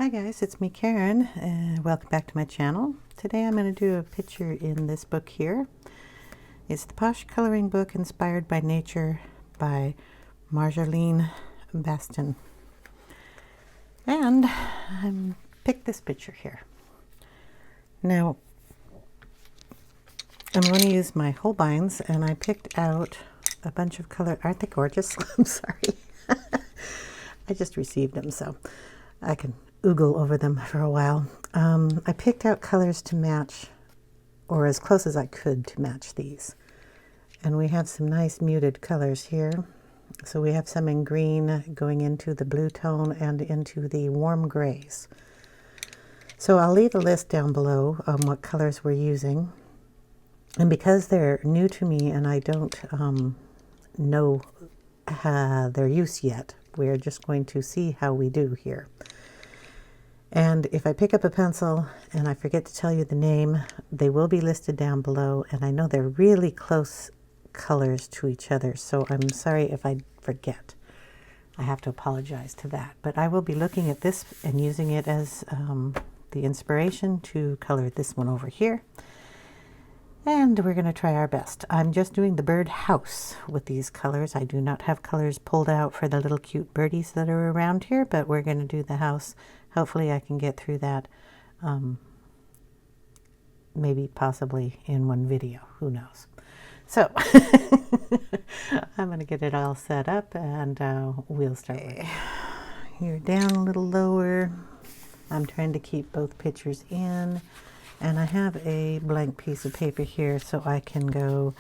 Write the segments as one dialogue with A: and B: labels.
A: Hi guys, it's me Karen, and welcome back to my channel. Today I'm going to do a picture in this book here. It's the Posh coloring book inspired by nature by Marjolein Bastin. And I picked this picture here. Now I'm going to use my Holbeins, and I picked out a bunch of color. Aren't they gorgeous? I'm sorry. I just received them, so I can oogle over them for a while. I picked out colors to match, or as close as I could to match these. And we have some nice muted colors here. So we have some in green going into the blue tone and into the warm grays. So I'll leave a list down below on what colors we're using. And because they're new to me and I don't know their use yet, we're just going to see how we do here. And if I pick up a pencil and I forget to tell you the name, they will be listed down below. And I know they're really close colors to each other, so I'm sorry if I forget. I have to apologize to that. But I will be looking at this and using it as the inspiration to color this one over here. And we're going to try our best. I'm just doing the birdhouse with these colors. I do not have colors pulled out for the little cute birdies that are around here, but we're going to do the house. Hopefully I can get through that, maybe possibly in one video, who knows. So I'm going to get it all set up and we'll start with it. You're down a little lower. I'm trying to keep both pictures in, and I have a blank piece of paper here so I can go,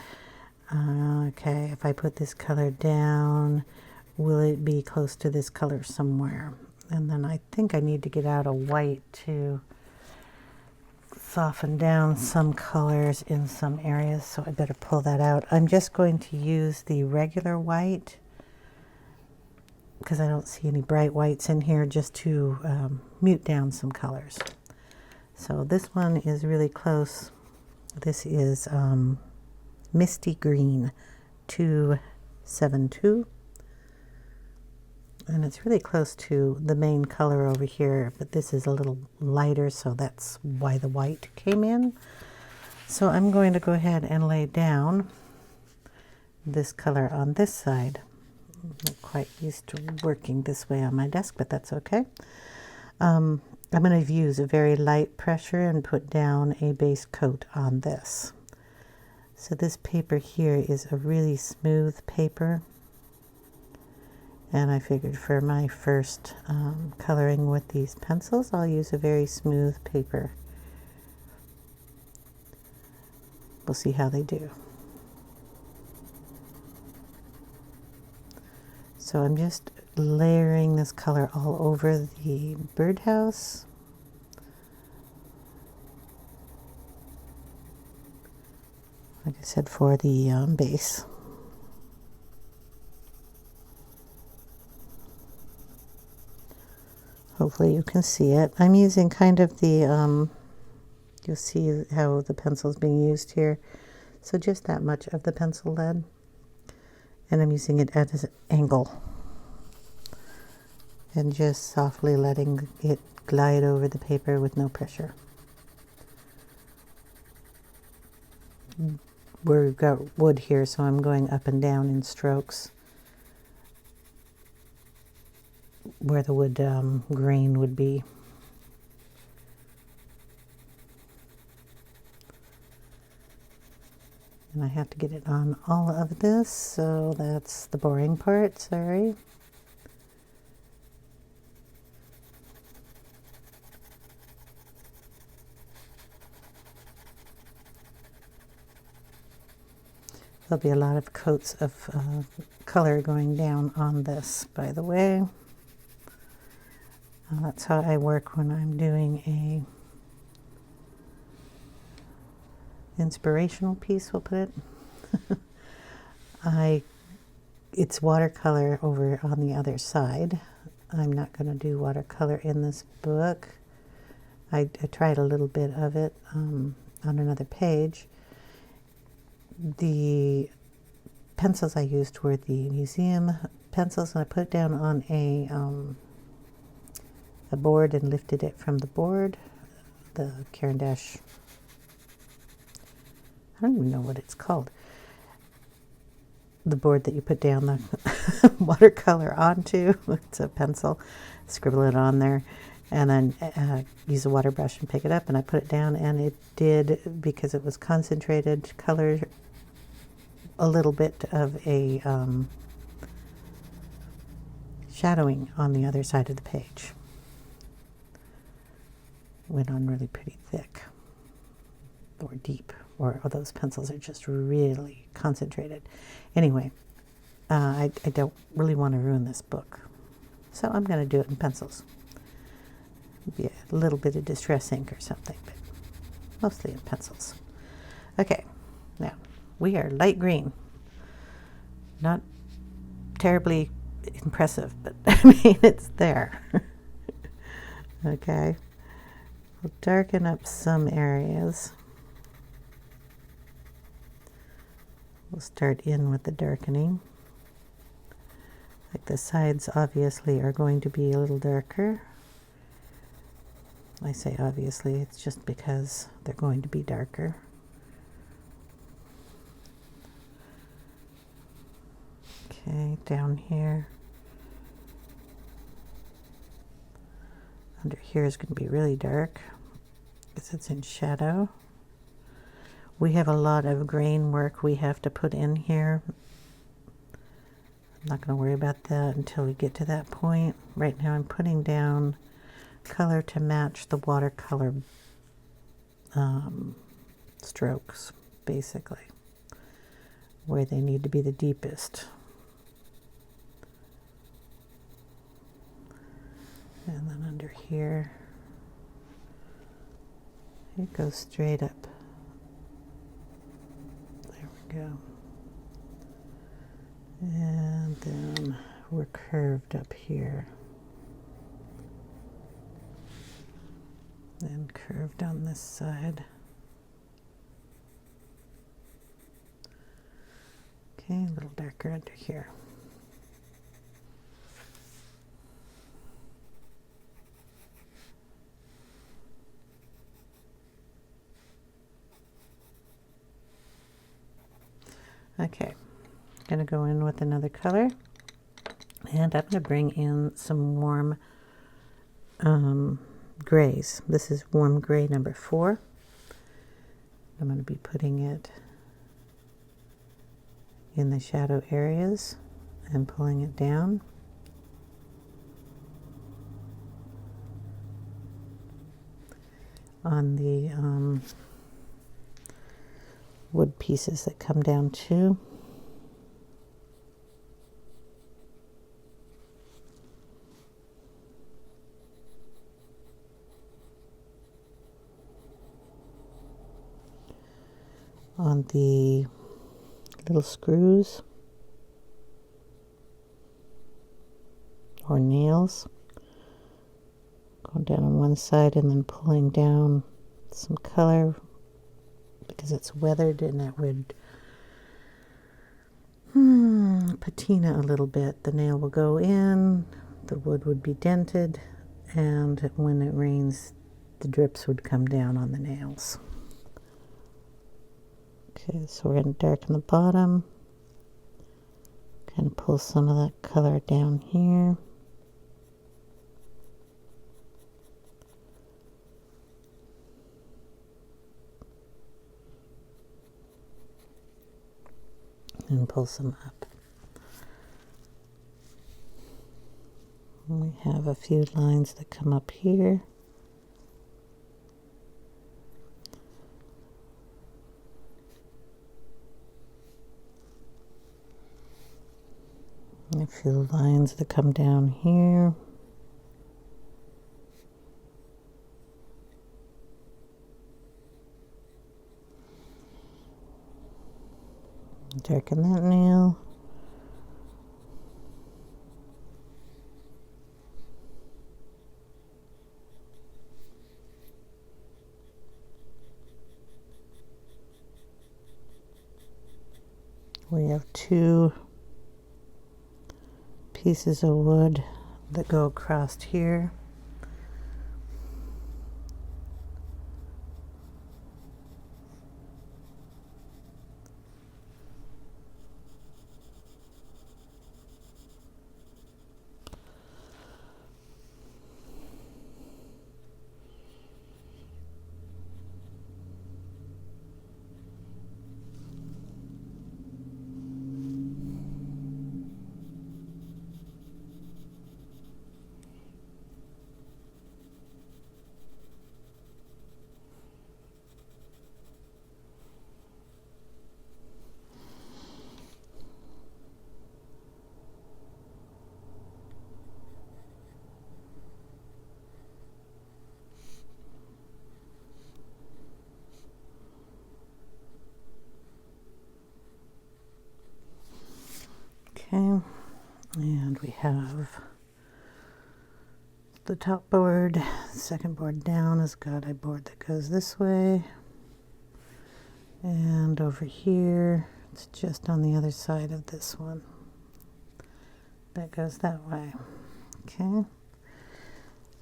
A: okay, if I put this color down, will it be close to this color somewhere? And then I think I need to get out a white to soften down some colors in some areas, so I better pull that out. I'm just going to use the regular white because I don't see any bright whites in here, just to mute down some colors. So this one is really close. This is Misty Green 272. And it's really close to the main color over here, but this is a little lighter, so that's why the white came in. So I'm going to go ahead and lay down this color on this side. I'm not quite used to working this way on my desk, but that's okay. I'm going to use a very light pressure and put down a base coat on this. So this paper here is a really smooth paper. And I figured for my first coloring with these pencils, I'll use a very smooth paper. We'll see how they do. So I'm just layering this color all over the birdhouse. Like I said, for the base. Hopefully you can see it. I'm using kind of the, you'll see how the pencil is being used here. So just that much of the pencil lead. And I'm using it at an angle. And just softly letting it glide over the paper with no pressure. We've got wood here, so I'm going up and down in strokes where the wood grain would be. And I have to get it on all of this, so that's the boring part, sorry. There'll be a lot of coats of color going down on this, by the way. That's how I work when I'm doing a inspirational piece, we'll put it. It's watercolor over on the other side. I'm not going to do watercolor in this book. I tried a little bit of it on another page. The pencils I used were the museum pencils, and I put it down on the board and lifted it from the board. The Caran d'Ache, I don't even know what it's called. The board that you put down the watercolor onto. It's a pencil. Scribble it on there, and then use a water brush and pick it up, and I put it down, and it did, because it was concentrated color, a little bit of a shadowing on the other side of the page. Went on really pretty thick or deep, or those pencils are just really concentrated. Anyway, I don't really want to ruin this book, so I'm going to do it in pencils. Maybe a little bit of distress ink or something, but mostly in pencils. Okay, now we are light green. Not terribly impressive, but I mean, it's there. Okay, we'll darken up some areas. We'll start in with the darkening. Like the sides obviously are going to be a little darker. I say obviously, it's just because they're going to be darker. Okay, down here. Under here is going to be really dark because it's in shadow. We have a lot of grain work we have to put in here. I'm not going to worry about that until we get to that point. Right now I'm putting down color to match the watercolor strokes, basically, where they need to be the deepest. And then under here, it goes straight up. There we go. And then we're curved up here. And curved on this side. Okay, a little darker under here. Okay, I'm going to go in with another color, and I'm going to bring in some warm grays. This is warm gray number 4. I'm going to be putting it in the shadow areas and pulling it down. On the wood pieces that come down too. On the little screws or nails, going down on one side and then pulling down some color because it's weathered and it would patina a little bit. The nail will go in, the wood would be dented, and when it rains, the drips would come down on the nails. Okay, so we're going to darken the bottom, kind of pull some of that color down here. And pull some up. We have a few lines that come up here. A few lines that come down here. Darken that nail. We have 2 pieces of wood that go across here. Okay, and we have the top board. Second board down has got a board that goes this way, and over here it's just on the other side of this one that goes that way. Okay,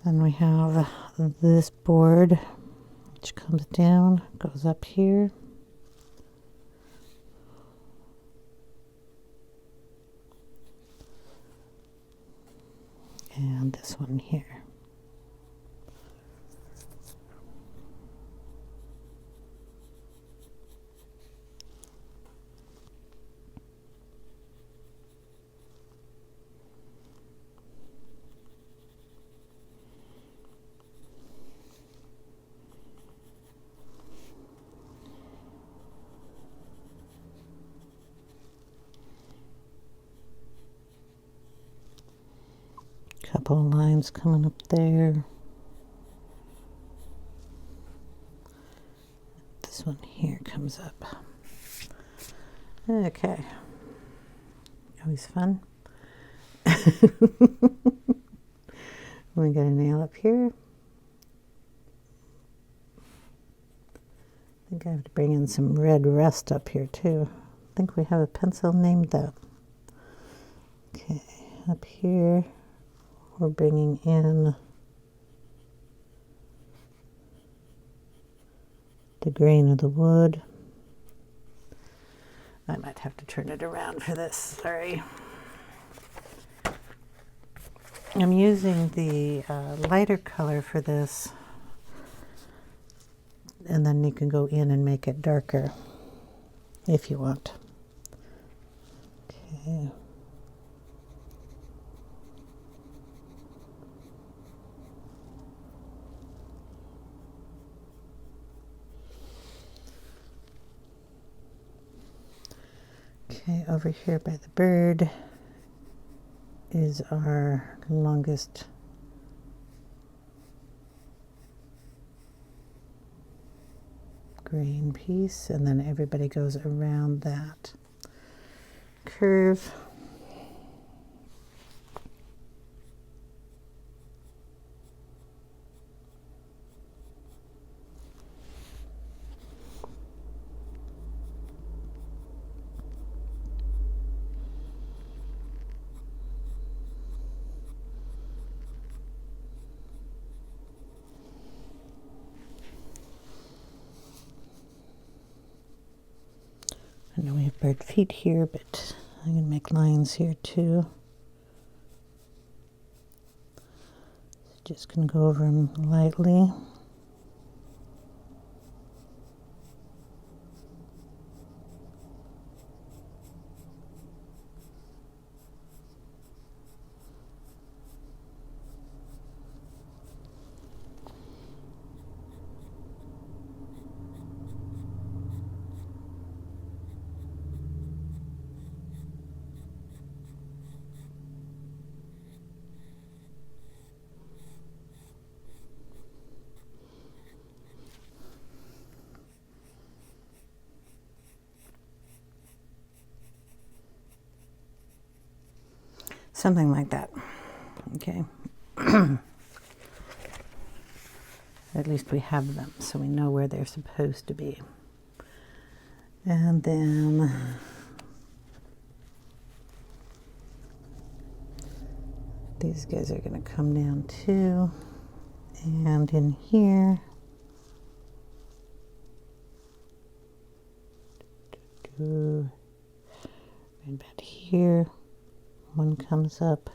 A: then we have this board which comes down, goes up here, and this one here. Couple of lines coming up there. This one here comes up. Okay. Always fun. We got a nail up here. I think I have to bring in some red rust up here too. I think we have a pencil named that. Okay, up here we're bringing in the grain of the wood. I might have to turn it around for this, sorry. I'm using the lighter color for this, and then you can go in and make it darker if you want. Okay. Okay, over here by the bird is our longest grain piece, and then everybody goes around that curve. I know we have bird feet here, but I'm going to make lines here too. Just going to go over them lightly. Something like that. Okay. At least we have them, so we know where they're supposed to be. And then these guys are going to come down too. And in here, right about here, one comes up.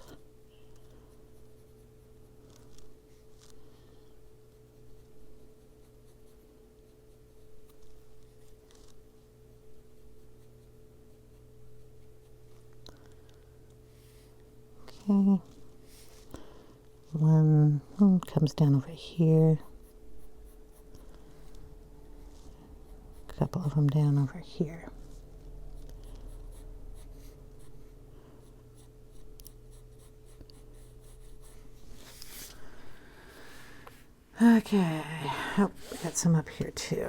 A: Okay, one comes down over here, a couple of them down over here. Okay, oh, got some up here too.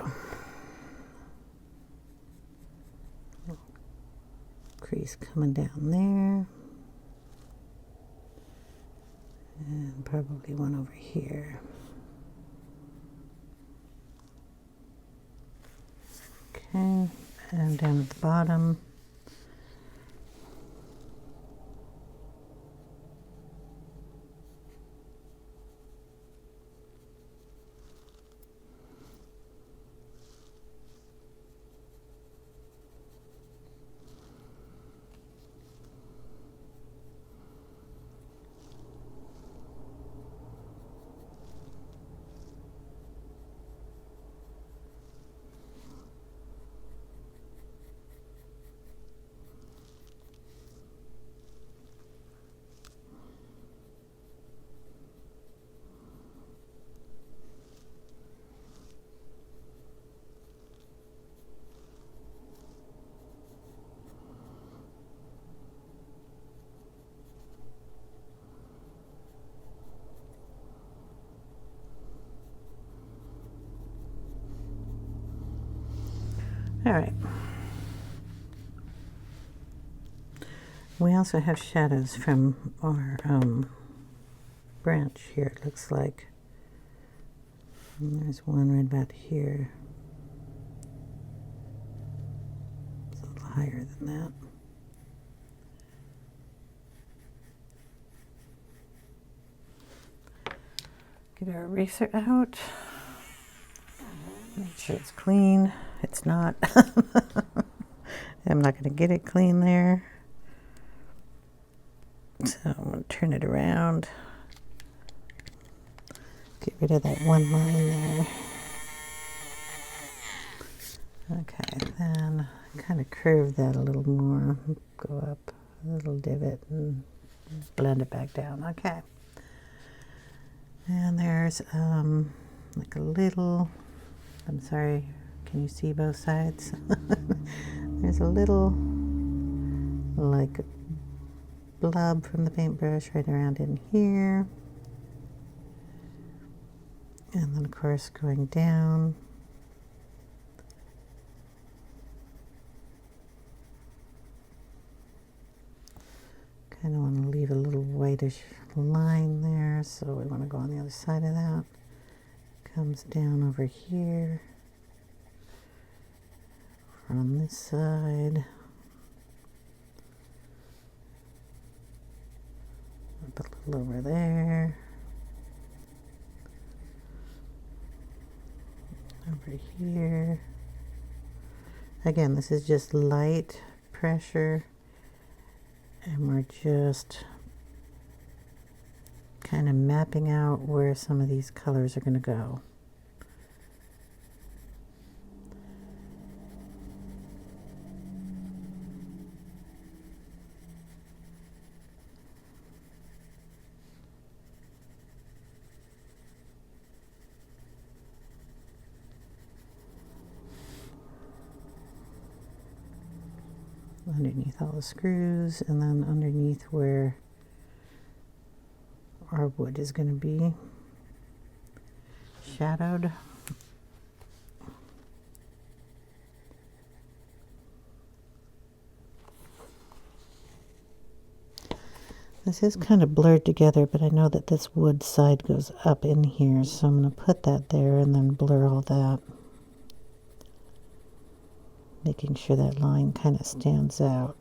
A: crease coming down there. And probably one over here. Okay, and down at the bottom. All right. We also have shadows from our branch here, it looks like. And there's one right about here. It's a little higher than that. Get our eraser out. Make sure it's clean. It's not. I'm not going to get it clean there. So I'm going to turn it around. Get rid of that one line there. Okay, then kind of curve that a little more. Go up a little divot and blend it back down. Okay. And there's like a little, I'm sorry, can you see both sides? There's a little like blob from the paintbrush right around in here. And then of course going down. Kind of want to leave a little whitish line there, so we want to go on the other side of that. Comes down over here. On this side. Up a little over there. Over here. Again, this is just light pressure, and we're just kind of mapping out where some of these colors are going to go. Underneath all the screws, and then underneath where our wood is going to be shadowed. This is kind of blurred together, but I know that this wood side goes up in here, so I'm going to put that there and then blur all that. Making sure that line kind of stands out.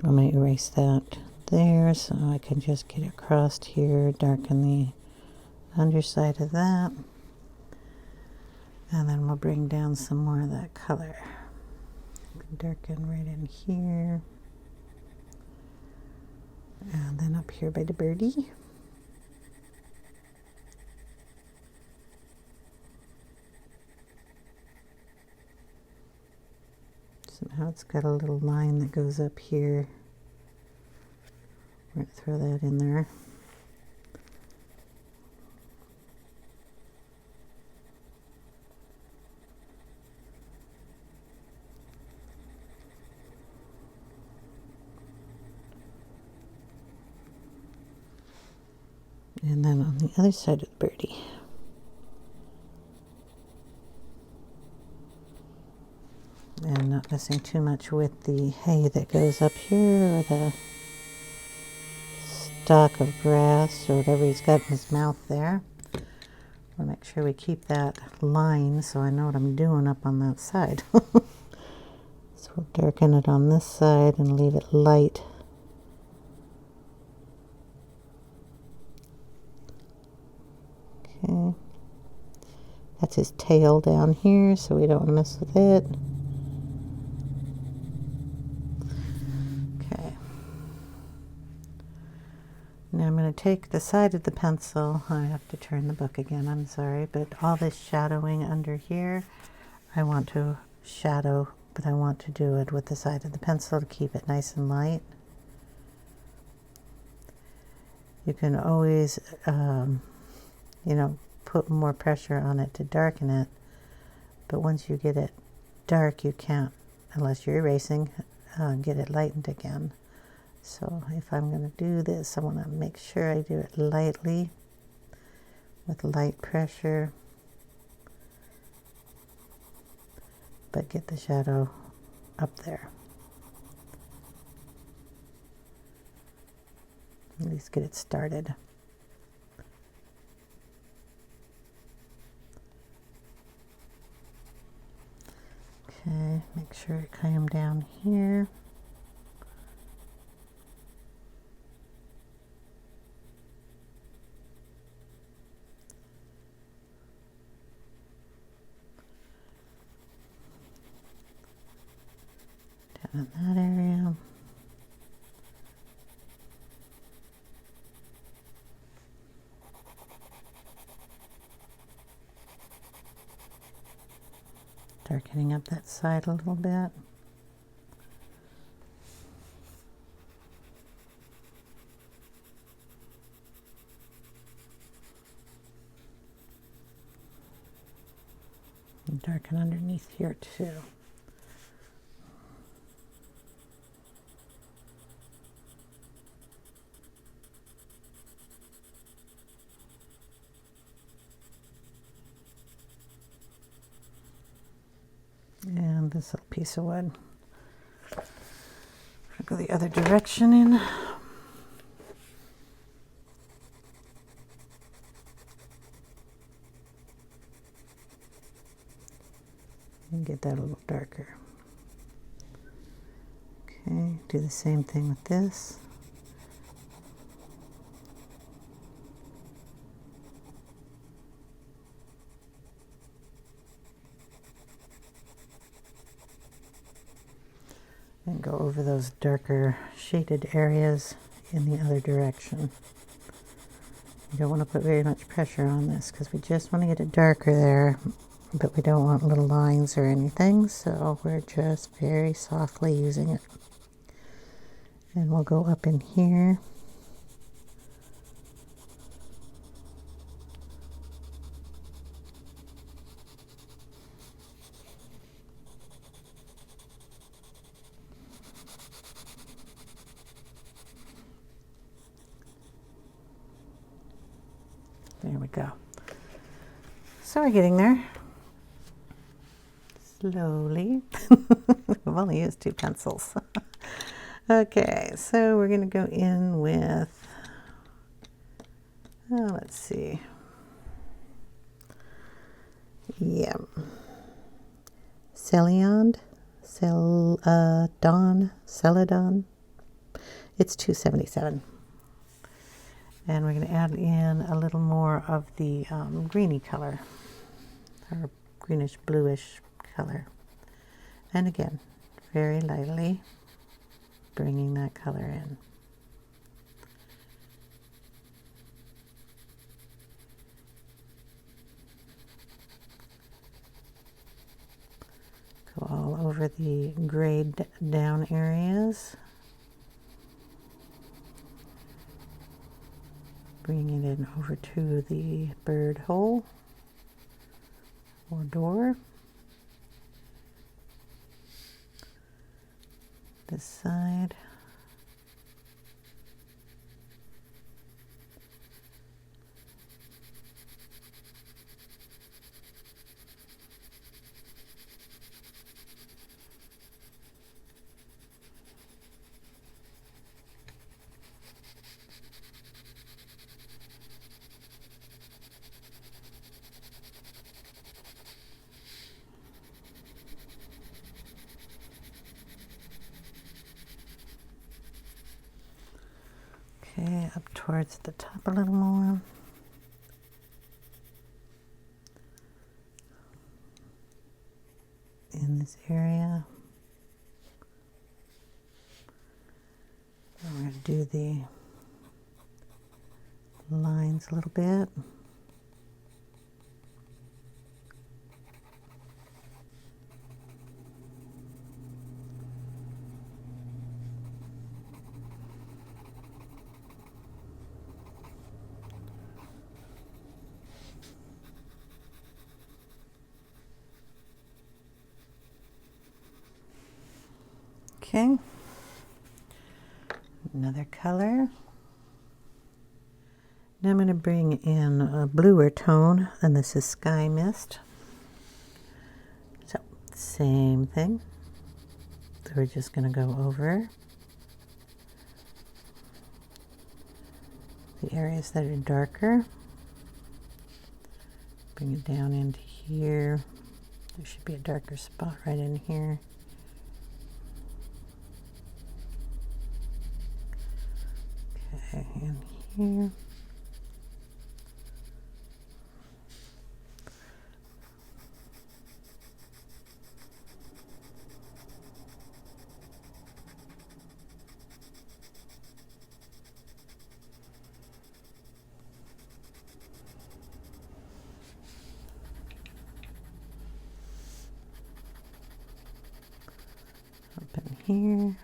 A: I'm going to erase that there so I can just get across here, darken the underside of that, and then we'll bring down some more of that color. Darken right in here, and then up here by the birdie. it's got a little line that goes up here. We're going to throw that in there. And then on the other side of the birdie. And not messing too much with the hay that goes up here, or the stalk of grass, or whatever he's got in his mouth there. We'll make sure we keep that line so I know what I'm doing up on that side. So we'll darken it on this side and leave it light. Okay. That's his tail down here, so we don't want to mess with it. Now I'm going to take the side of the pencil. I have to turn the book again, I'm sorry, but all this shadowing under here, I want to shadow, but I want to do it with the side of the pencil to keep it nice and light. You can always, you know, put more pressure on it to darken it, but once you get it dark, you can't, unless you're erasing, get it lightened again. So if I'm going to do this, I want to make sure I do it lightly with light pressure, but get the shadow up there. At least get it started. Okay, make sure it came down here. In that area. Darkening up that side a little bit. And darken underneath here too. And this little piece of wood. I'll go the other direction in. And get that a little darker. Okay, do the same thing with this. And go over those darker shaded areas in the other direction. You don't want to put very much pressure on this because we just want to get it darker there, but we don't want little lines or anything, so we're just very softly using it. And we'll go up in here. There we go. So we're getting there. Slowly. We've only used 2 pencils. Okay, so we're going to go in with, let's see. Yeah. Celadon. Celadon. It's $2.77. And we're going to add in a little more of the greeny color, or greenish bluish color. And again, very lightly bringing that color in. Go all over over the grayed down areas. Bringing it in over to the bird hole or door. This side. Okay, up towards the top a little more. In this area. We're going to do the lines a little bit. Okay, another color. Now I'm going to bring in a bluer tone, and this is Sky Mist. So, same thing. So we're just going to go over the areas that are darker. Bring it down into here. There should be a darker spot right in here. Okay, in here. Up in here.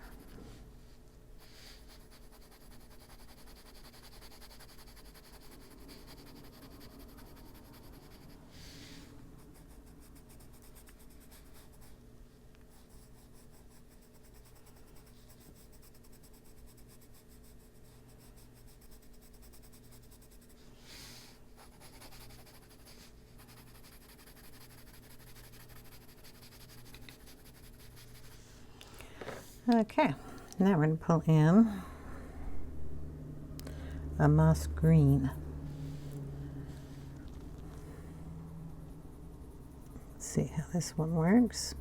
A: Okay, now we're going to pull in a moss green. Let's see how this one works.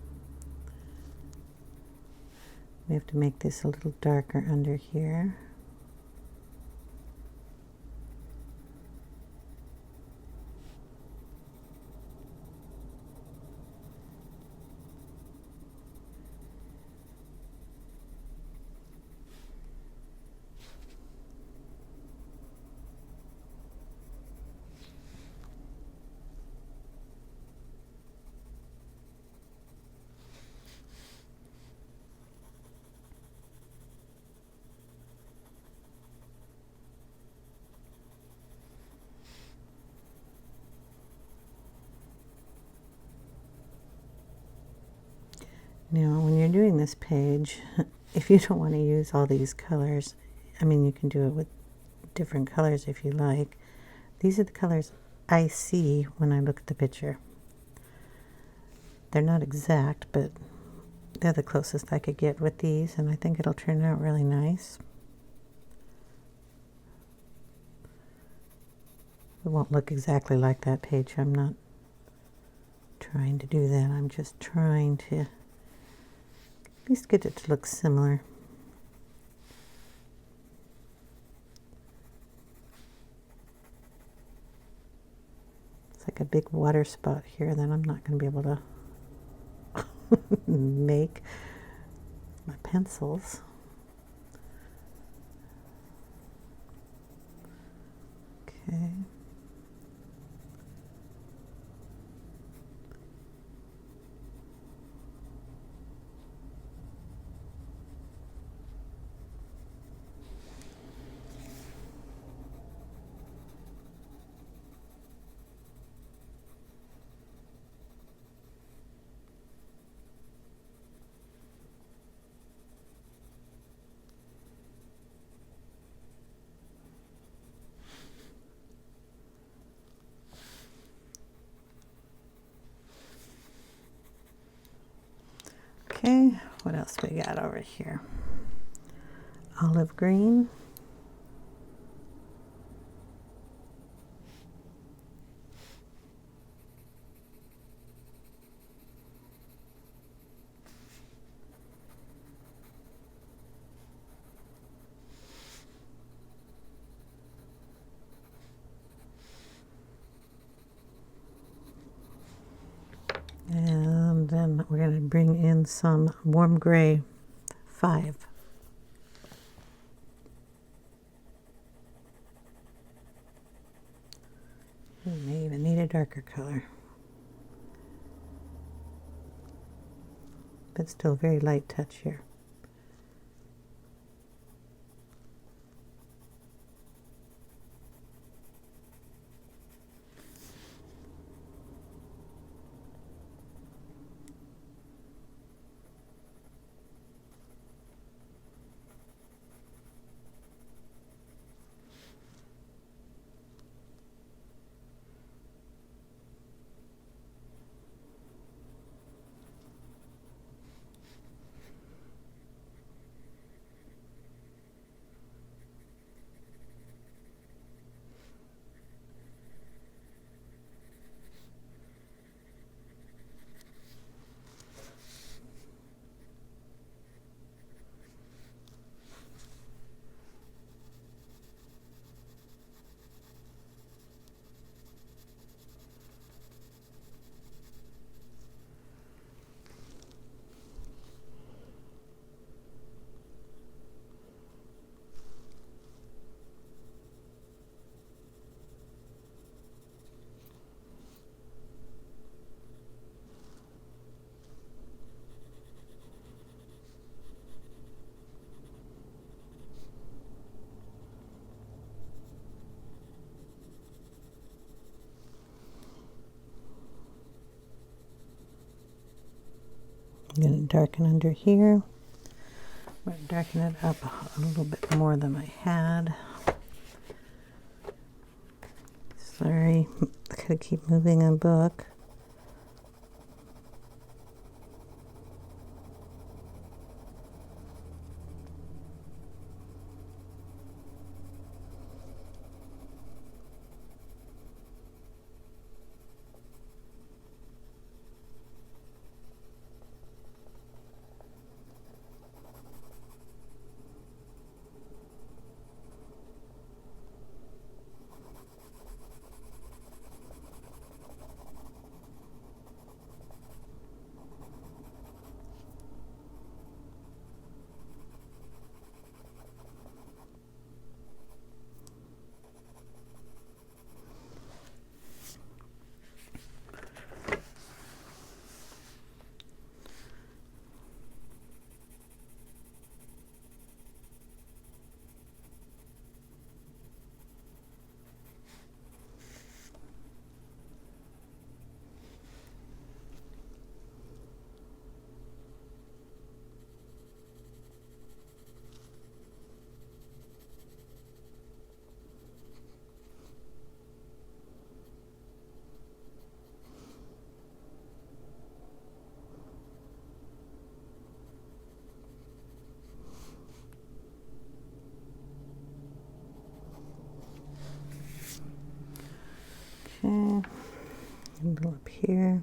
A: We have to make this a little darker under here. Now, when you're doing this page, if you don't want to use all these colors, I mean, you can do it with different colors if you like. These are the colors I see when I look at the picture. They're not exact, but they're the closest I could get with these, and I think it'll turn out really nice. It won't look exactly like that page. I'm not trying to do that. I'm just trying to at least get it to look similar. It's like a big water spot here that I'm not going to be able to make my pencils. Okay. Okay, what else we got over here? Olive green. And then we're going to bring in some warm gray 5. We may even need a darker color, but still very light touch here. I'm going to darken under here. I'm going to darken it up a little bit more than I had. Sorry, I gotta keep moving a book. Okay, a little up here.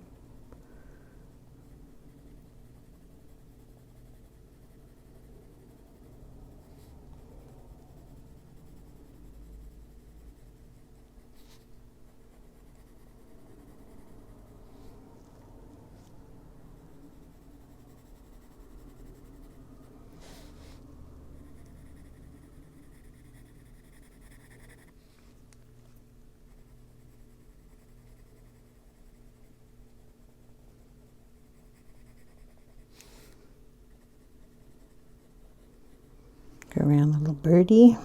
A: Go around the little birdie.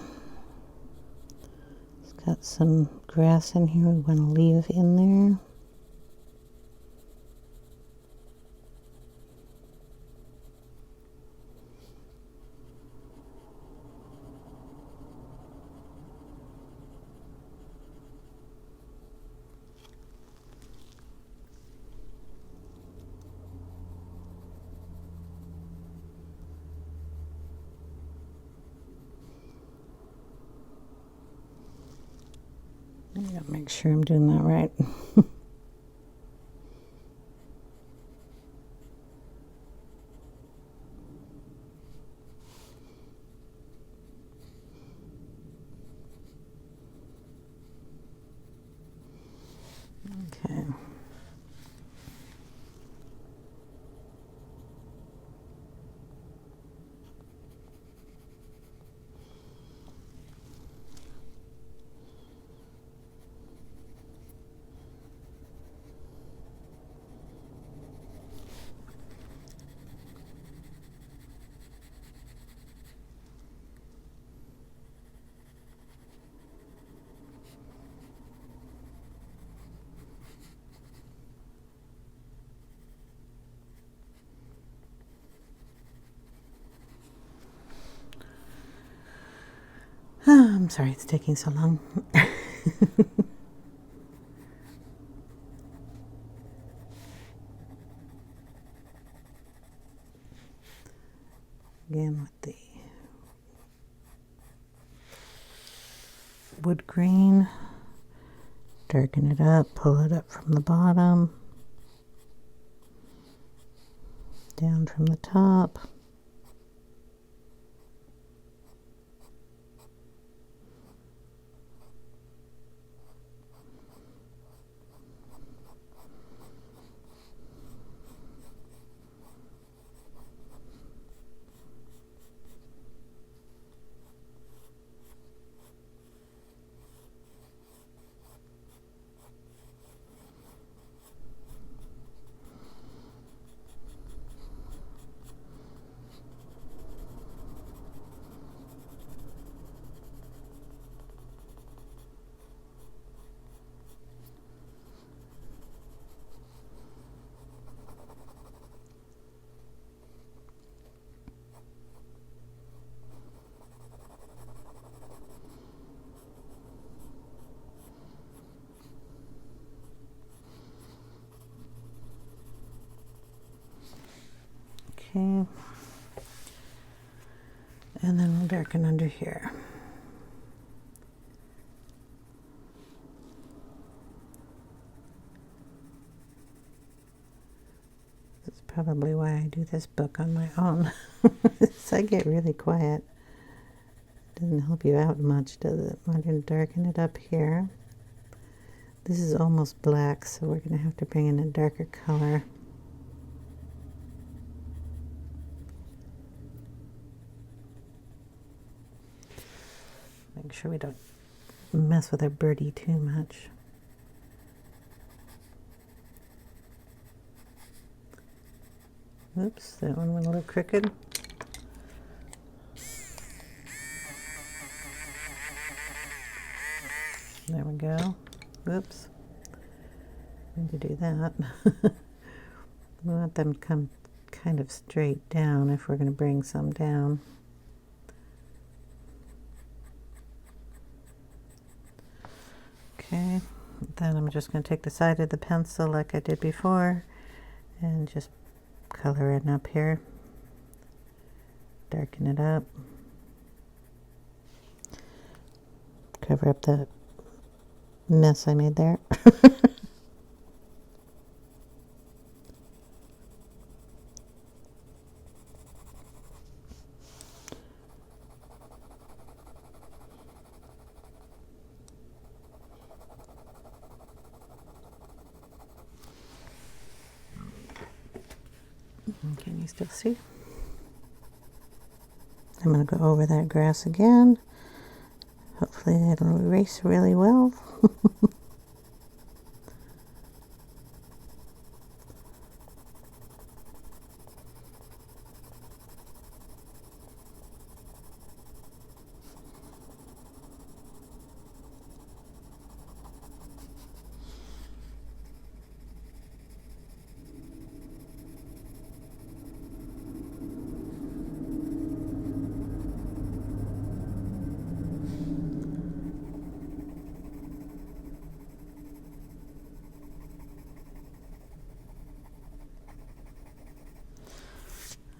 A: It's got some grass in here we want to leave in there. I gotta make sure I'm doing that right. Okay. I'm sorry it's taking so long. Again with the wood green, darken it up, pull it up from the bottom, down from the top. Okay, and then we'll darken under here. That's probably why I do this book on my own. So I get really quiet. Doesn't help you out much, does it? I'm going to darken it up here. This is almost black, so we're going to have to bring in a darker color. Make sure we don't mess with our birdie too much. Oops, that one went a little crooked. There we go. Oops. Need to do that. We want them to come kind of straight down if we're going to bring some down. Okay, then I'm just going to take the side of the pencil like I did before and just color in up here, darken it up, cover up the mess I made there. Can you still see? I'm going to go over that grass again. Hopefully it'll erase really well.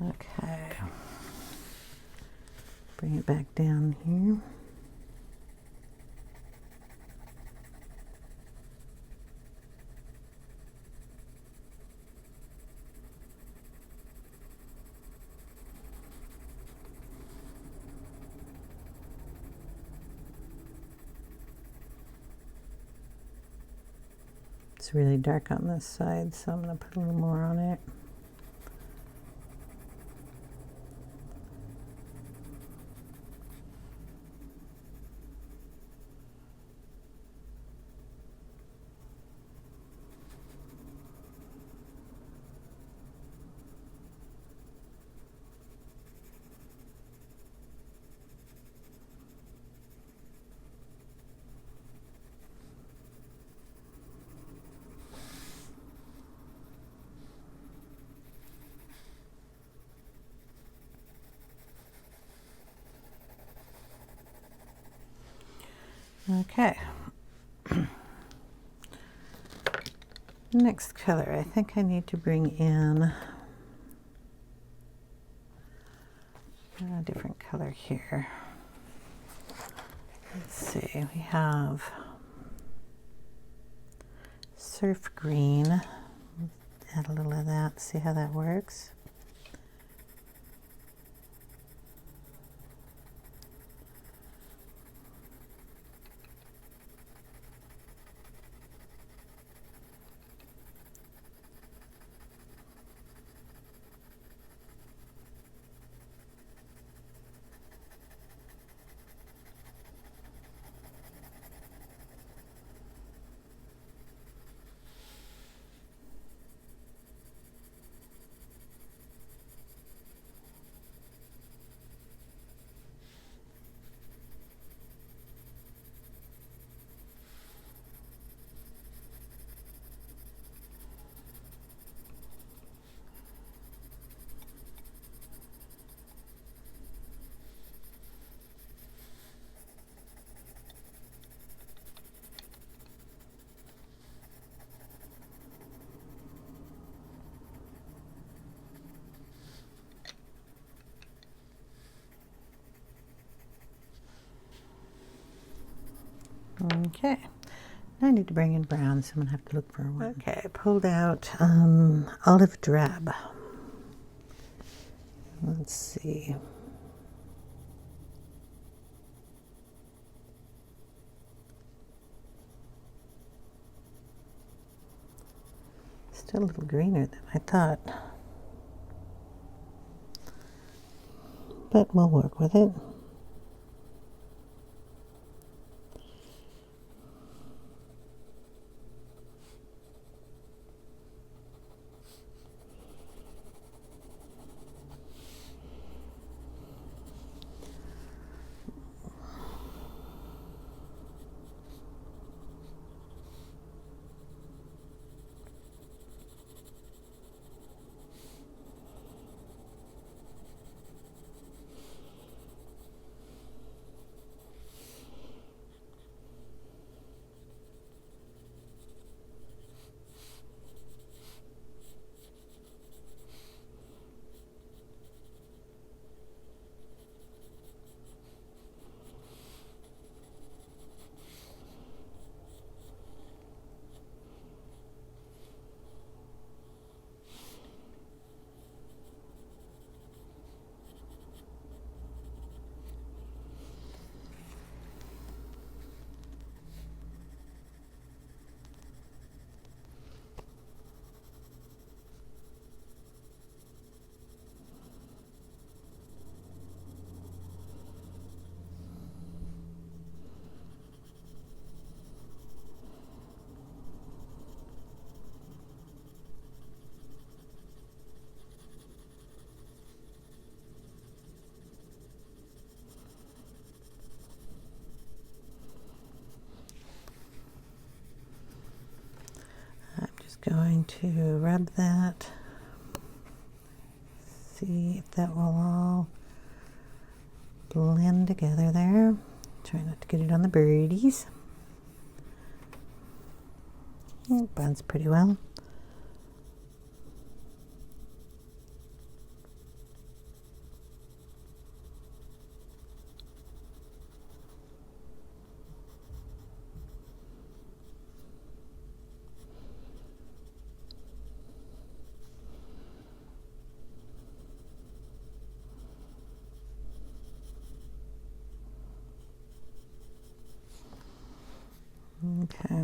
A: Okay, bring it back down here. It's really dark on this side, so I'm going to put a little more on it. Okay. Next color, I think I need to bring in a different color here. Let's see, we have surf green. Add a little of that, see how that works. Okay, now I need to bring in brown, so I'm going to have to look for one. Okay, I pulled out olive drab. Let's see. Still a little greener than I thought, but we'll work with it. Going to rub that, see if that will all blend together there. Try not to get it on the birdies. It blends pretty well. Okay.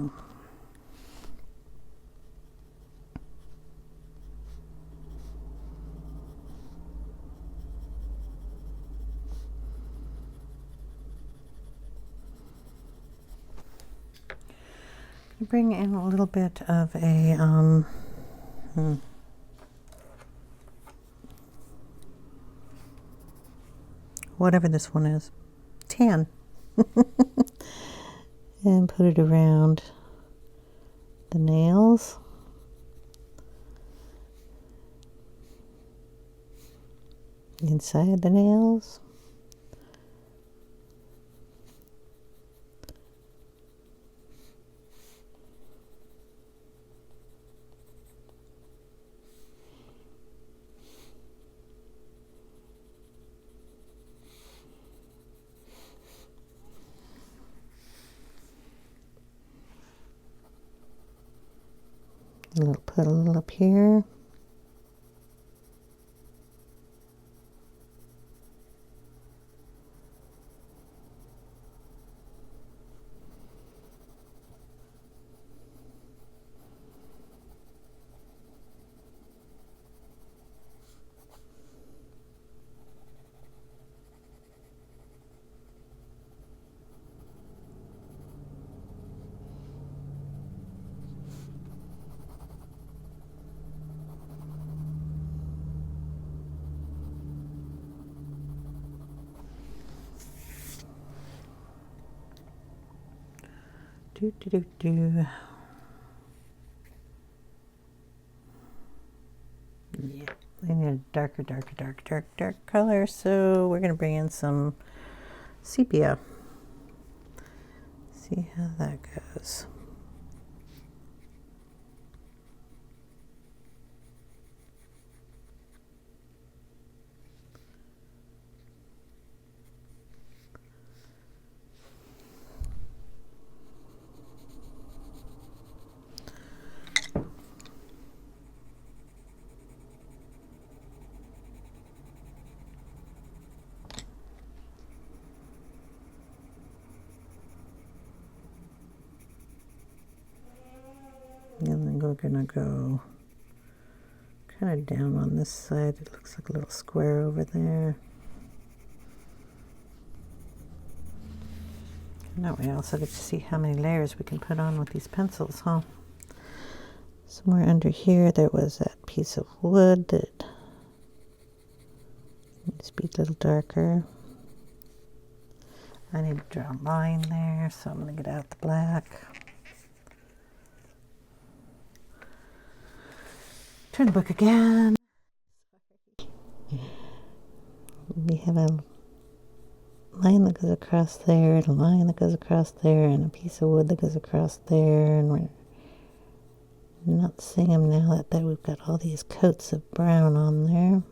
A: Bring in a little bit of a whatever this one is, tan, and put it around the nails. Inside the nails. Put a little up here. Yeah, I need a dark color, so we're going to bring in some sepia. See how that goes. And then we're going to go kind of down on this side. It looks like a little square over there. And that way I also get to see how many layers we can put on with these pencils, huh? Somewhere under here there was that piece of wood that needs to be a little darker. I need to draw a line there, so I'm going to get out the black. Turn the book again. We have a line that goes across there, and a line that goes across there, and a piece of wood that goes across there, and we're not seeing them now that we've got all these coats of brown on there.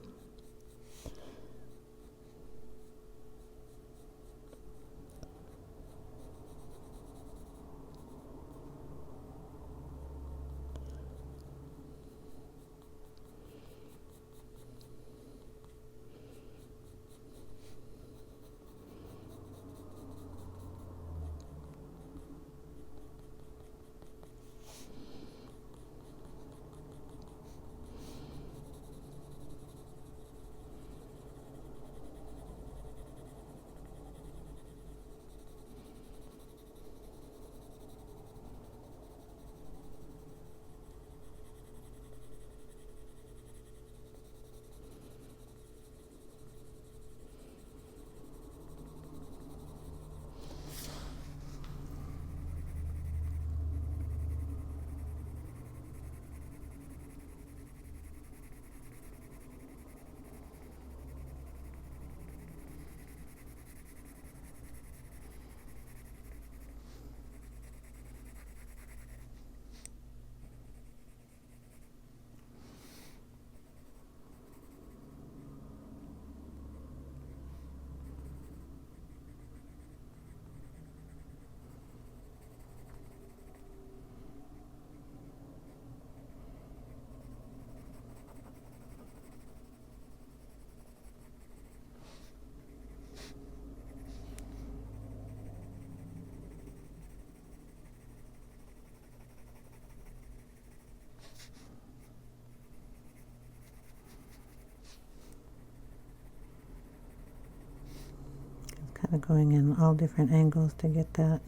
A: Kind of going in all different angles to get that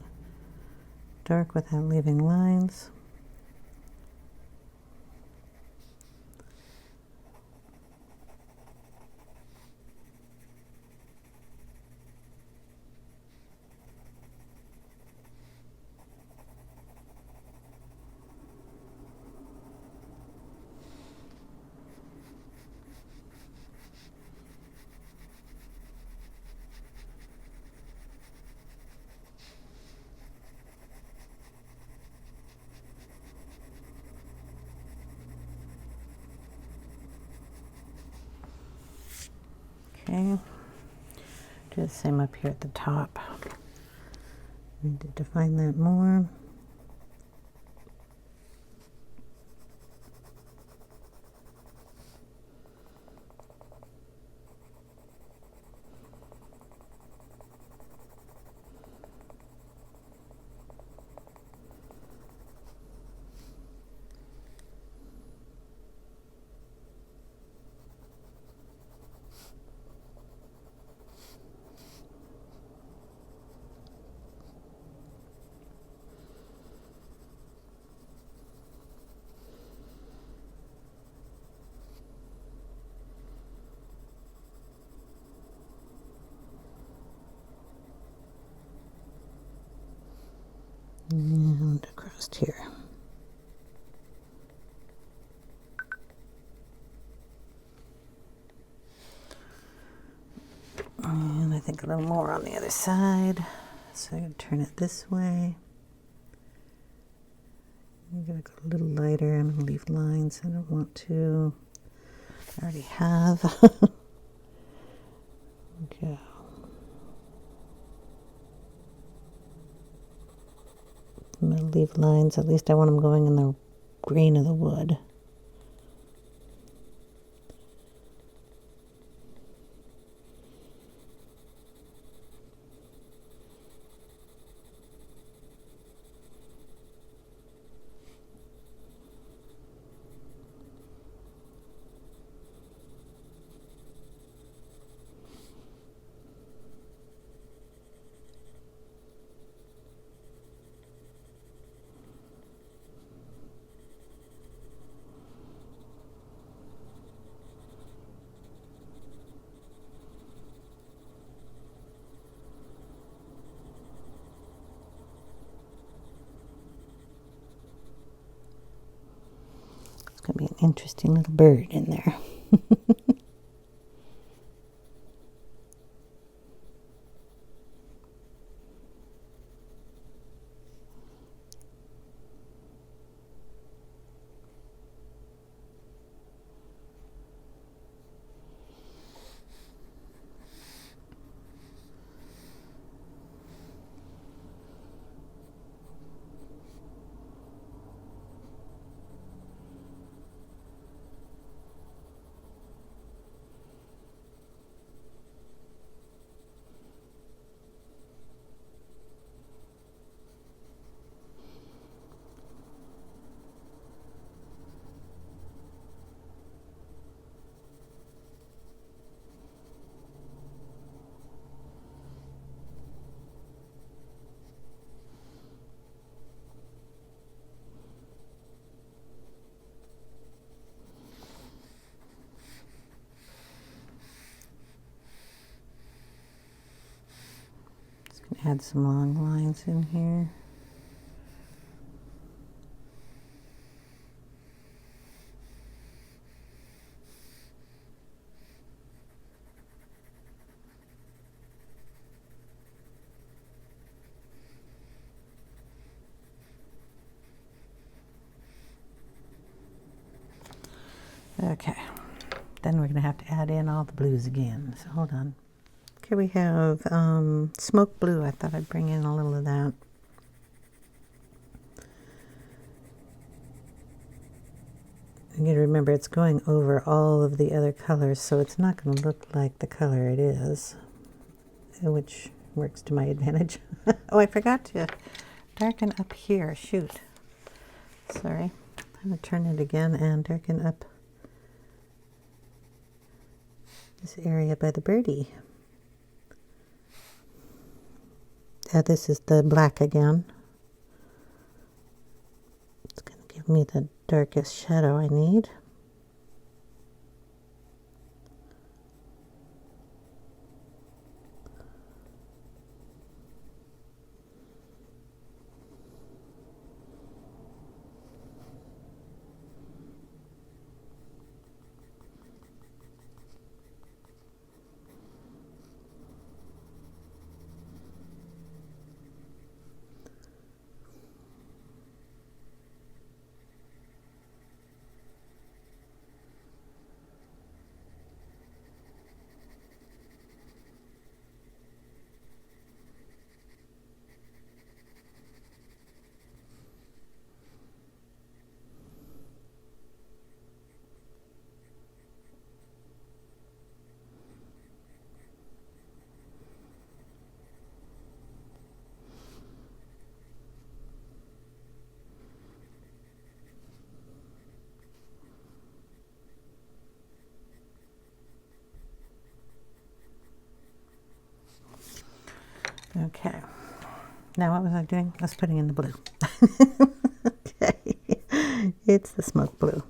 A: dark without leaving lines. Okay, do the same up here at the top. Need to define that more. And across here. And I think a little more on the other side. So I'm going to turn it this way. I'm going to go a little lighter. I'm going to leave lines I don't want to. I already have. Okay. I'm going to leave lines. At least I want them going in the green of the wood. It's going to be an interesting little bird in there. Add some long lines in here. Okay, then we're going to have to add in all the blues again, so hold on. Okay, we have smoke blue. I thought I'd bring in a little of that. You got to remember it's going over all of the other colors, so it's not going to look like the color it is, which works to my advantage. Oh, I forgot to darken up here. Shoot. Sorry. I'm going to turn it again and darken up this area by the birdie. This is the black again. me the darkest shadow I need. Okay, now what was I doing? I was putting in the blue. Okay, it's the smoke blue.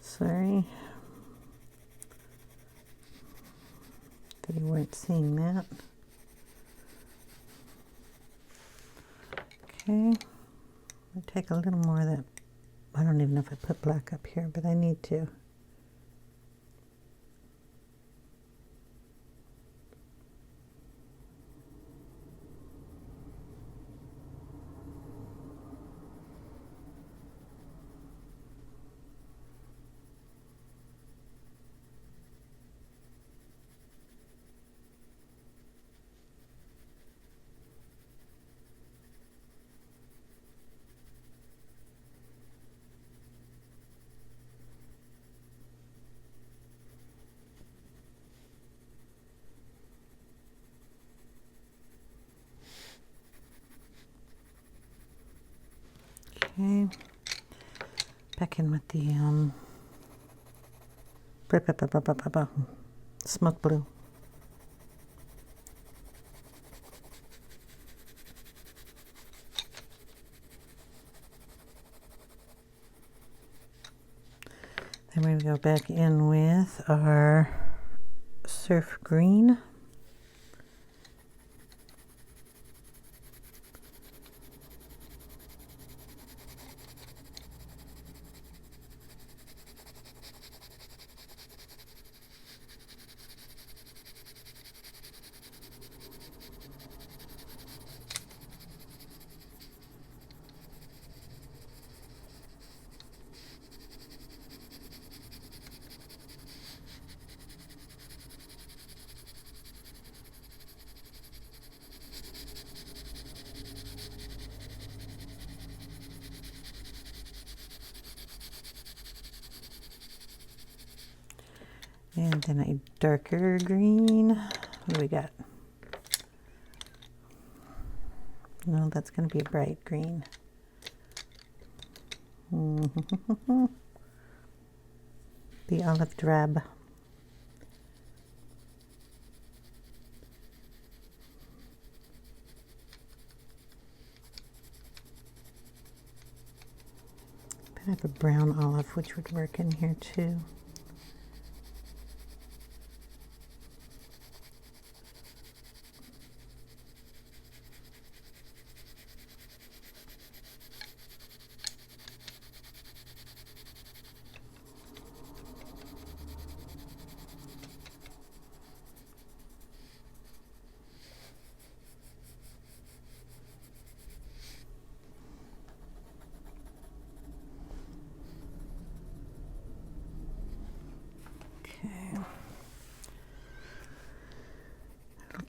A: Sorry that you weren't seeing that. Okay, I'll take a little more of that. I don't even know if I put black up here, but I need to. Okay, back in with the smoke blue. Then we're going to go back in with our surf green. And then a darker green. What do we got? No, that's going to be a bright green. The olive drab. I have a brown olive, which would work in here too.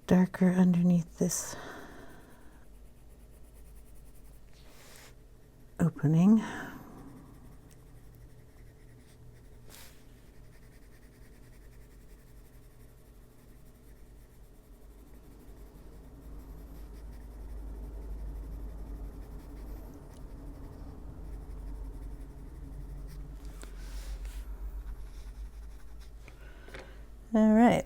A: Darker underneath this opening. All right.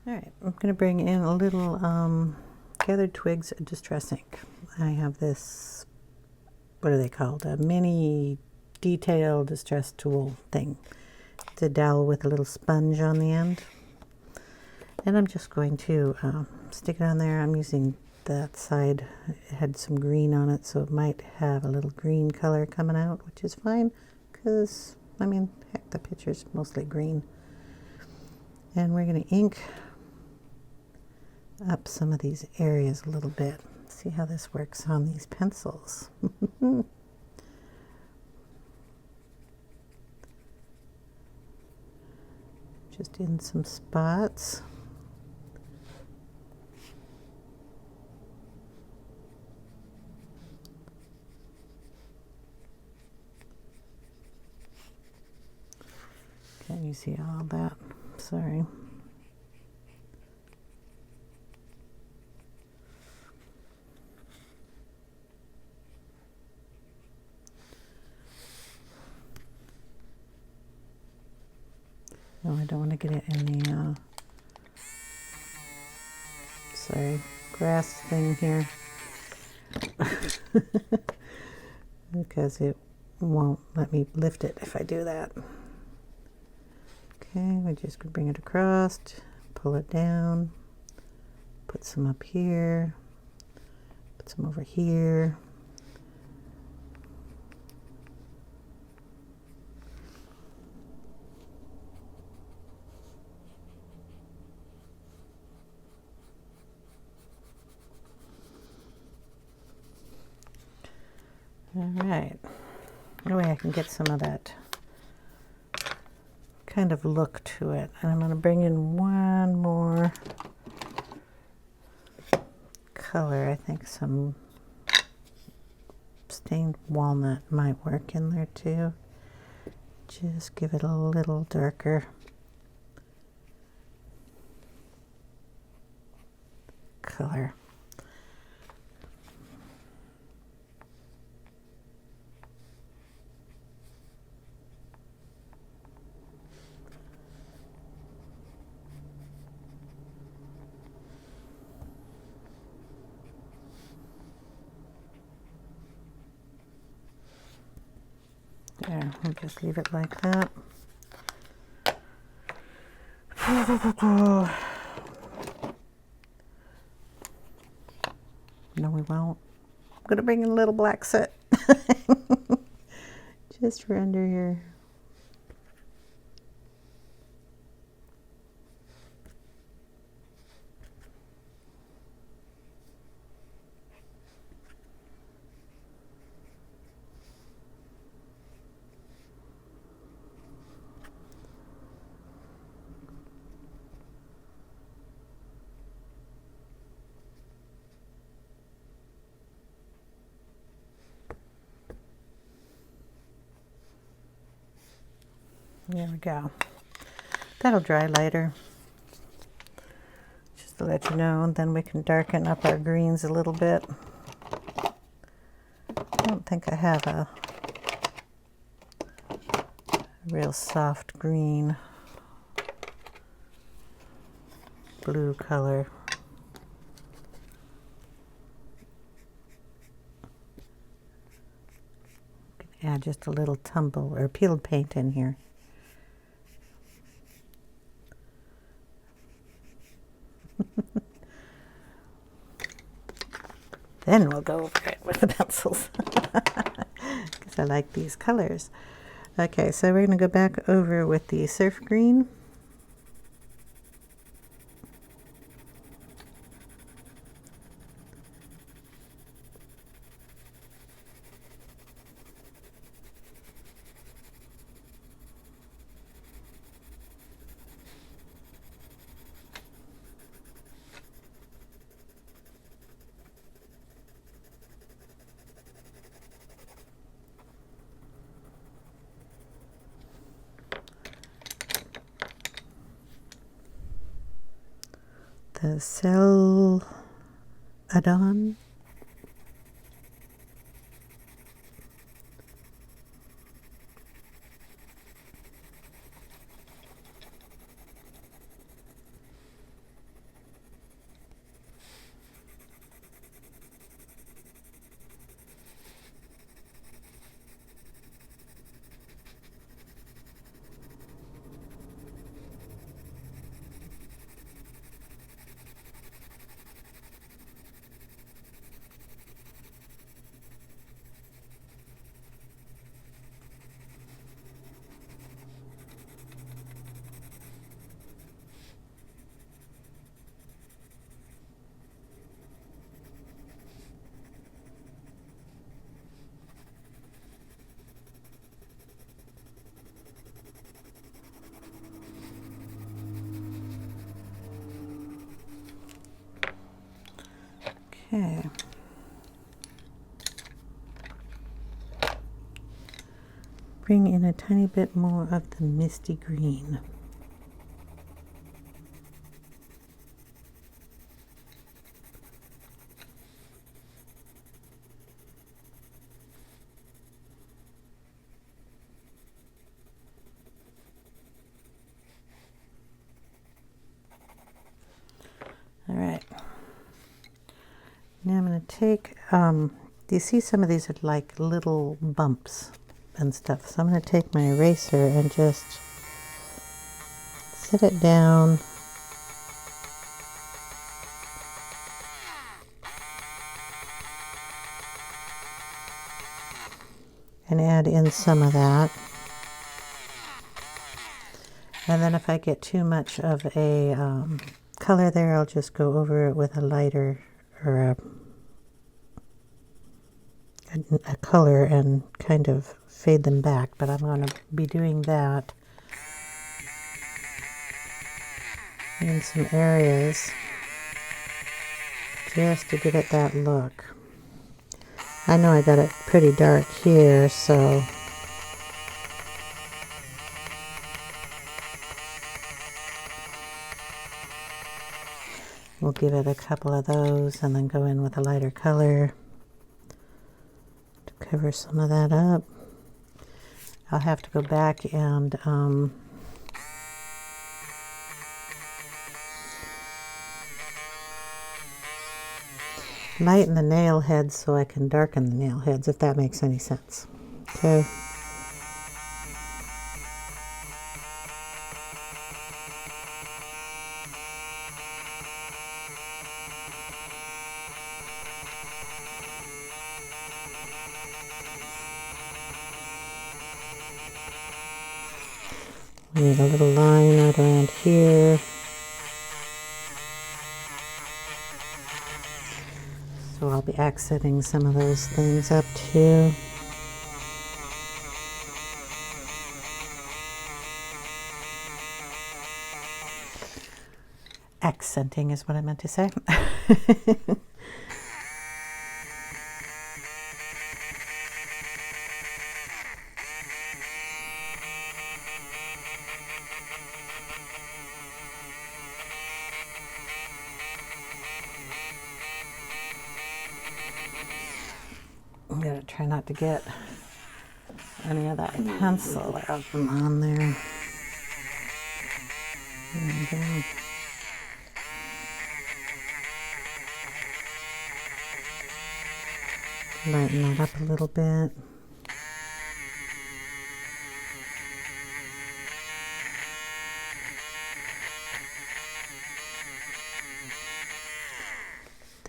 A: All right, I'm going to bring in a little gathered twigs distress ink. I have this, what are they called? A mini detail distress tool thing. It's a dowel with a little sponge on the end. And I'm just going to stick it on there. I'm using that side. It had some green on it, so it might have a little green color coming out, which is fine because, I mean, heck, the picture's mostly green. And we're going to ink up some of these areas a little bit. See how this works on these pencils. Just in some spots. Can you see all that? Sorry. No, I don't want to get it in the, sorry, grass thing here. Because it won't let me lift it if I do that. Okay, we just could bring it across, pull it down, put some up here, put some over here. All right, that way I can get some of that kind of look to it. And I'm going to bring in one more color. I think some stained walnut might work in there too. Just give it a little darker color. There, we'll just leave it like that. No, we won't. I'm going to bring in a little black soot. Just for under here. There we go. That'll dry later. Just to let you know, and then we can darken up our greens a little bit. I don't think I have a real soft green blue color. add just a little tumble or peeled paint in here. Then we'll go over it with the pencils because I like these colors. Okay, so we're going to go back over with the surf green. The Celadon. Okay. Bring in a tiny bit more of the Misty Green. All right. Now I'm going to take, do you see some of these are like little bumps and stuff? So I'm going to take my eraser and just set it down. And add in some of that. And then if I get too much of a color there, I'll just go over it with a lighter or a color and kind of fade them back, but I'm going to be doing that in some areas just to give it that look. I know I got it pretty dark here, so we'll give it a couple of those and then go in with a lighter color to cover some of that up. I'll have to go back and lighten the nail heads so I can darken the nail heads, if that makes any sense. Okay. We need a little line right around here. So I'll be accenting some of those things up too. Accenting is what I meant to say. I'm going to try not to get any of that pencil out from on there. And, lighten that up a little bit.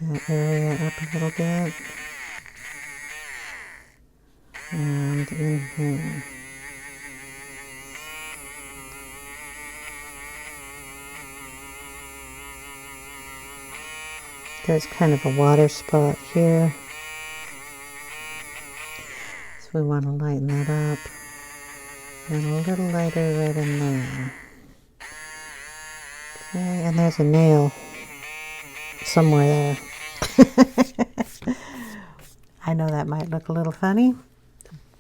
A: that area up a little bit. And in here. There's kind of a water spot here. So we want to lighten that up. And a little lighter right in there. Okay, and there's a nail somewhere there. I know that might look a little funny,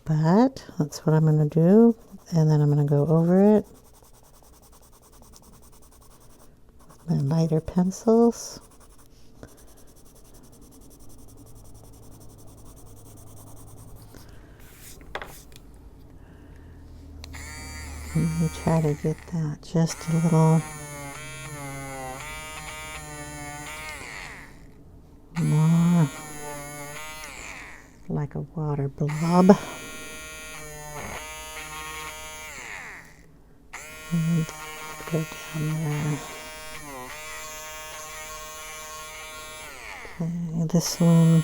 A: but that's what I'm going to do. And then I'm going to go over it with my lighter pencils. Let me try to get that just a little more like a water blob. And go down there. Okay, this one.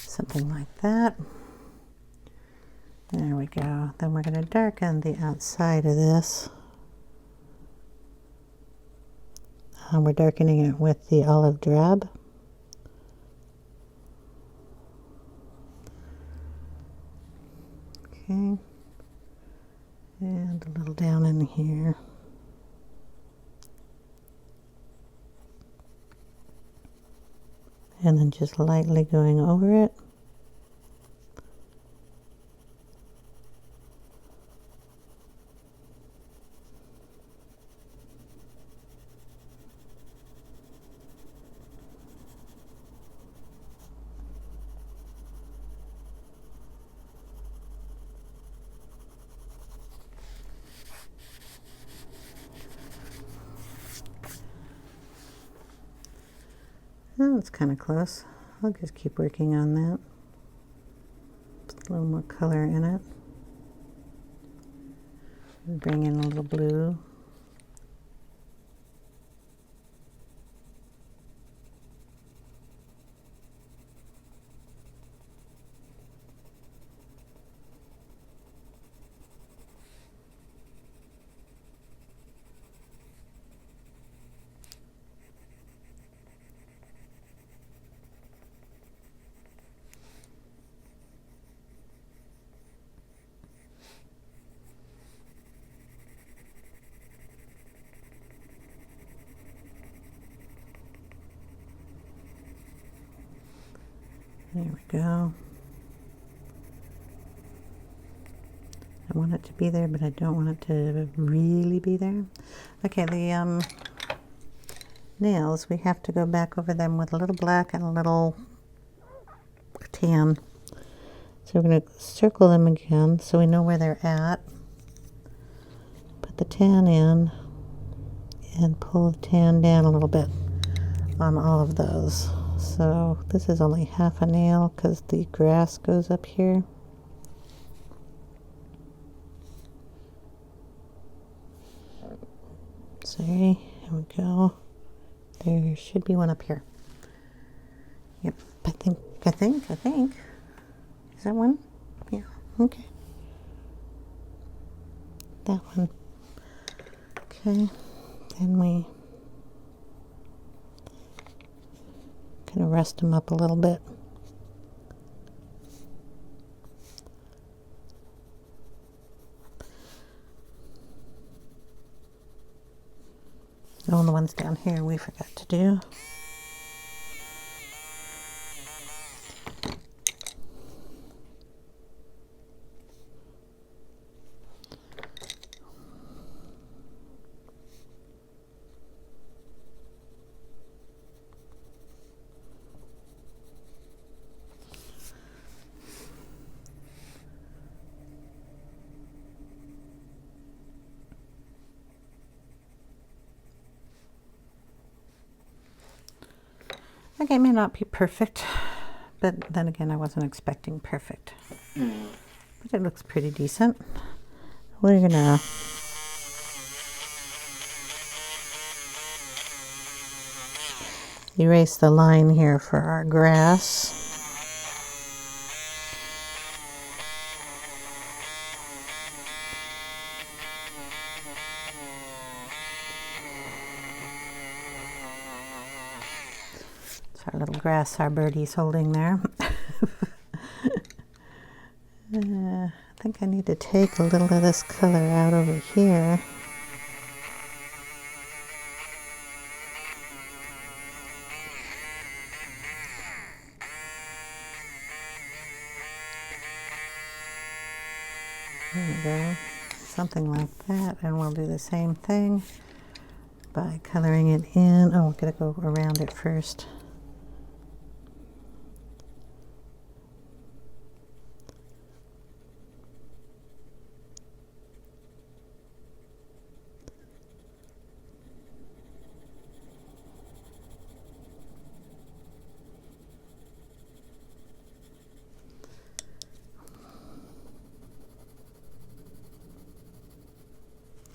A: Something like that. There we go. Then we're going to darken the outside of this. We're darkening it with the olive drab. Okay. And a little down in here. And then just lightly going over it. Oh, it's kind of close. I'll just keep working on that. Put a little more color in it. And bring in a little blue. There we go. I want it to be there, but I don't want it to really be there. Okay, the nails, we have to go back over them with a little black and a little tan. So we're going to circle them again so we know where they're at. Put the tan in and pull the tan down a little bit on all of those. So this is only half a nail because the grass goes up here. Sorry, here we go. There should be one up here. Yep, I think. Is that one? Yeah, okay. That one. Okay, then we kind of rest them up a little bit. Oh, and the ones down here we forgot to do. Okay, it may not be perfect, But then again, I wasn't expecting perfect. But it looks pretty decent. We're gonna erase the line here for our grass. It's our little grass our birdie's holding there. I think I need to take a little of this color out over here. There we go, something like that, and we'll do the same thing by coloring it in. Oh, we're gonna go around it first.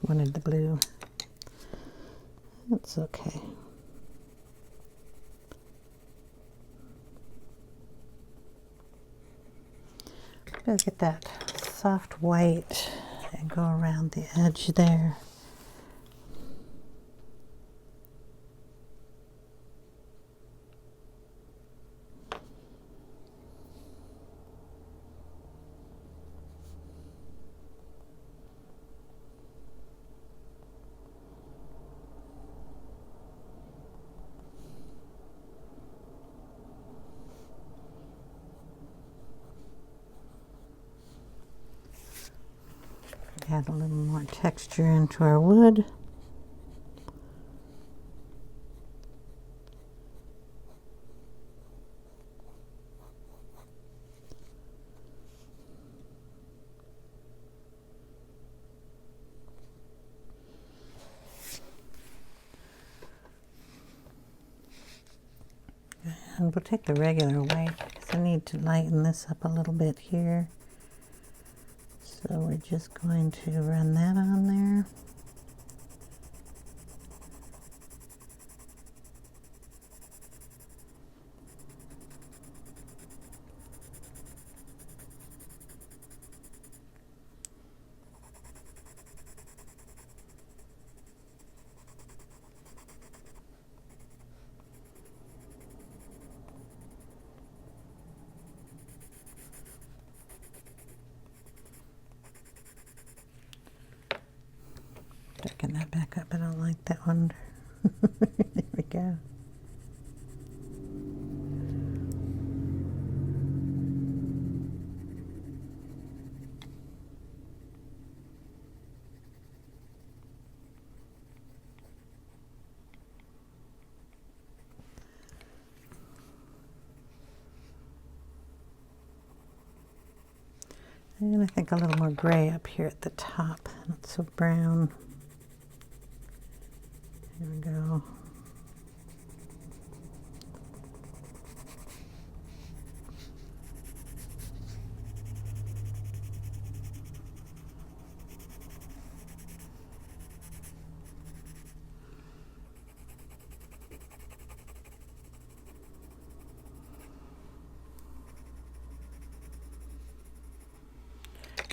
A: Wanted the blue. That's okay. I'll get that soft white and go around the edge there. Add a little more texture into our wood. And we'll take the regular white because I need to lighten this up a little bit here. So we're just going to run that on there. Darken that back up. I don't like that one. There we go. And I think a little more gray up here at the top, not so brown. There we go.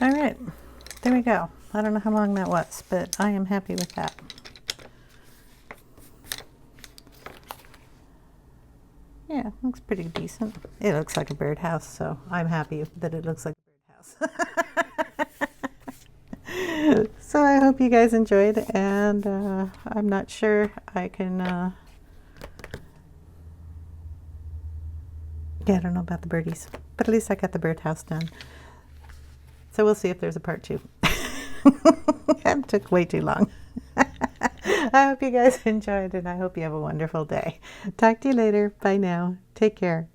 A: All right, there we go. I don't know how long that was, but I am happy with that. Yeah, looks pretty decent. It looks like a birdhouse, so I'm happy that it looks like a birdhouse. So I hope you guys enjoyed, and I'm not sure I can, yeah, I don't know about the birdies, but at least I got the birdhouse done. So we'll see if there's a part 2. That took way too long. I hope you guys enjoyed, and I hope you have a wonderful day. Talk to you later. Bye now. Take care.